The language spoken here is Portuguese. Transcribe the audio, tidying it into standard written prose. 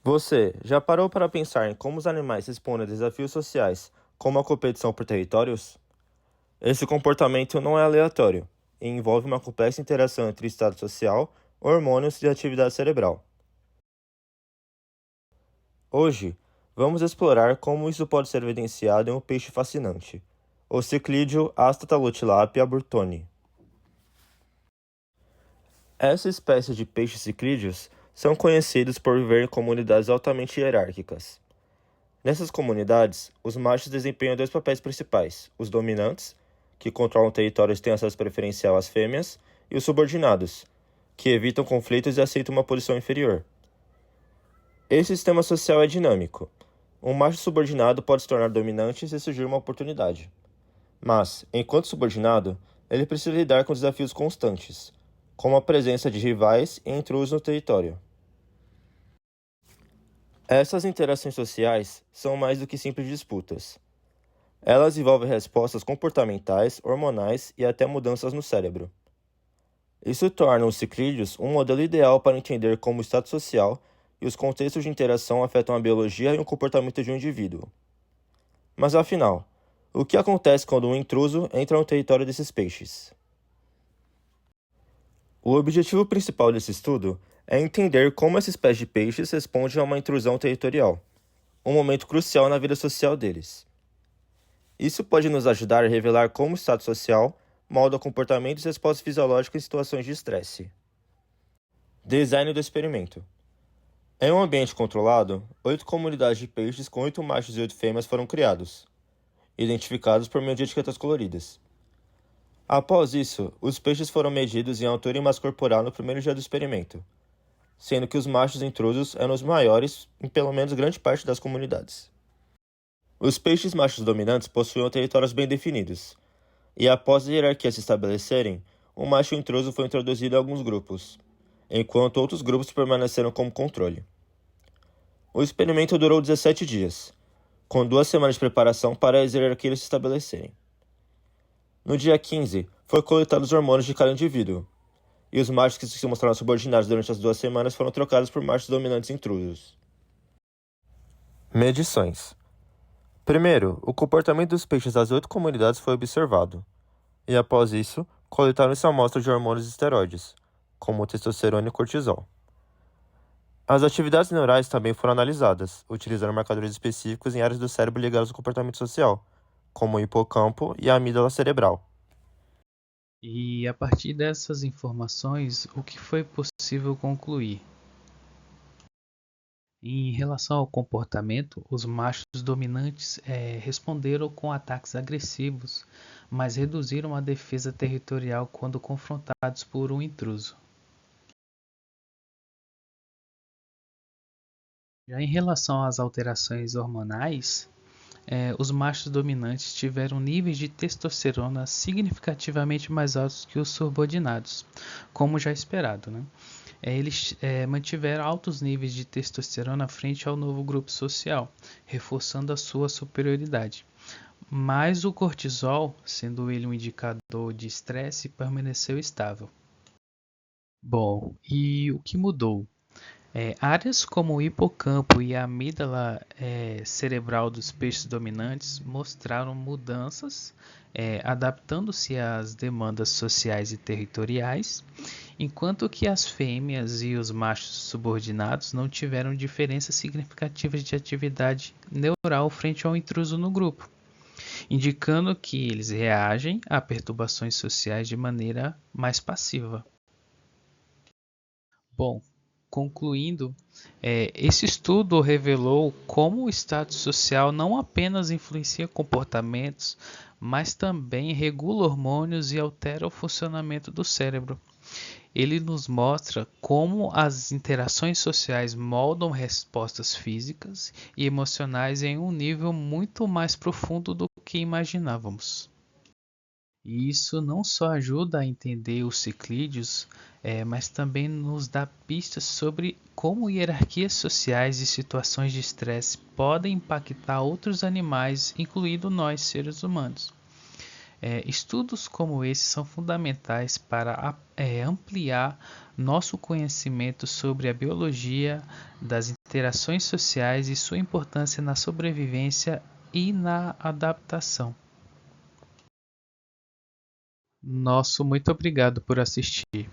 Você já parou para pensar em como os animais respondem a desafios sociais, como a competição por territórios? Esse comportamento não é aleatório e envolve uma complexa interação entre estado social, hormônios e atividade cerebral. Hoje, vamos explorar como isso pode ser evidenciado em um peixe fascinante, o Ciclídeo Astatalutilapia burtoni. Essa espécie de peixes ciclídeos são conhecidos por viver em comunidades altamente hierárquicas. Nessas comunidades, os machos desempenham dois papéis principais: os dominantes, que controlam territórios e têm acesso preferencial às fêmeas, e os subordinados, que evitam conflitos e aceitam uma posição inferior. Esse sistema social é dinâmico. Um macho subordinado pode se tornar dominante se surgir uma oportunidade. Mas, enquanto subordinado, ele precisa lidar com desafios constantes, como a presença de rivais e intrusos no território. Essas interações sociais são mais do que simples disputas. Elas envolvem respostas comportamentais, hormonais e até mudanças no cérebro. Isso torna os ciclídeos um modelo ideal para entender como o status social e os contextos de interação afetam a biologia e o comportamento de um indivíduo. Mas afinal, o que acontece quando um intruso entra no território desses peixes? O objetivo principal desse estudo é entender como essa espécie de peixes responde a uma intrusão territorial, um momento crucial na vida social deles. Isso pode nos ajudar a revelar como o estado social molda comportamentos e respostas fisiológicas em situações de estresse. Design do experimento. Em um ambiente controlado, 8 comunidades de peixes com 8 machos e 8 fêmeas foram criados, identificados por meio de etiquetas coloridas. Após isso, os peixes foram medidos em altura e massa corporal no primeiro dia do experimento, sendo que os machos intrusos eram os maiores em pelo menos grande parte das comunidades. Os peixes machos dominantes possuíam territórios bem definidos, e após a hierarquia se estabelecerem, um macho intruso foi introduzido em alguns grupos, enquanto outros grupos permaneceram como controle. O experimento durou 17 dias, com 2 semanas de preparação para as hierarquias se estabelecerem. No dia 15, foi coletados os hormônios de cada indivíduo, e os machos que se mostraram subordinados durante as 2 semanas foram trocados por machos dominantes intrusos. Medições. Primeiro, o comportamento dos peixes das 8 comunidades foi observado, e após isso, coletaram-se amostras de hormônios e esteroides, como testosterona e cortisol. As atividades neurais também foram analisadas, utilizando marcadores específicos em áreas do cérebro ligadas ao comportamento social, como o hipocampo e a amígdala cerebral. E a partir dessas informações, o que foi possível concluir? Em relação ao comportamento, os machos dominantes responderam com ataques agressivos, mas reduziram a defesa territorial quando confrontados por um intruso. Já em relação às alterações hormonais, os machos dominantes tiveram níveis de testosterona significativamente mais altos que os subordinados, como já esperado, né? Eles mantiveram altos níveis de testosterona frente ao novo grupo social, reforçando a sua superioridade. Mas o cortisol, sendo ele um indicador de estresse, permaneceu estável. Bom, e o que mudou? Áreas como o hipocampo e a amígdala cerebral dos peixes dominantes mostraram mudanças, adaptando-se às demandas sociais e territoriais, enquanto que as fêmeas e os machos subordinados não tiveram diferenças significativas de atividade neural frente ao intruso no grupo, indicando que eles reagem a perturbações sociais de maneira mais passiva. Bom, concluindo, esse estudo revelou como o status social não apenas influencia comportamentos, mas também regula hormônios e altera o funcionamento do cérebro. Ele nos mostra como as interações sociais moldam respostas físicas e emocionais em um nível muito mais profundo do que imaginávamos. E isso não só ajuda a entender os ciclídeos, mas também nos dá pistas sobre como hierarquias sociais e situações de estresse podem impactar outros animais, incluindo nós, seres humanos. Estudos como esse são fundamentais para ampliar nosso conhecimento sobre a biologia das interações sociais e sua importância na sobrevivência e na adaptação. Nosso muito obrigado por assistir.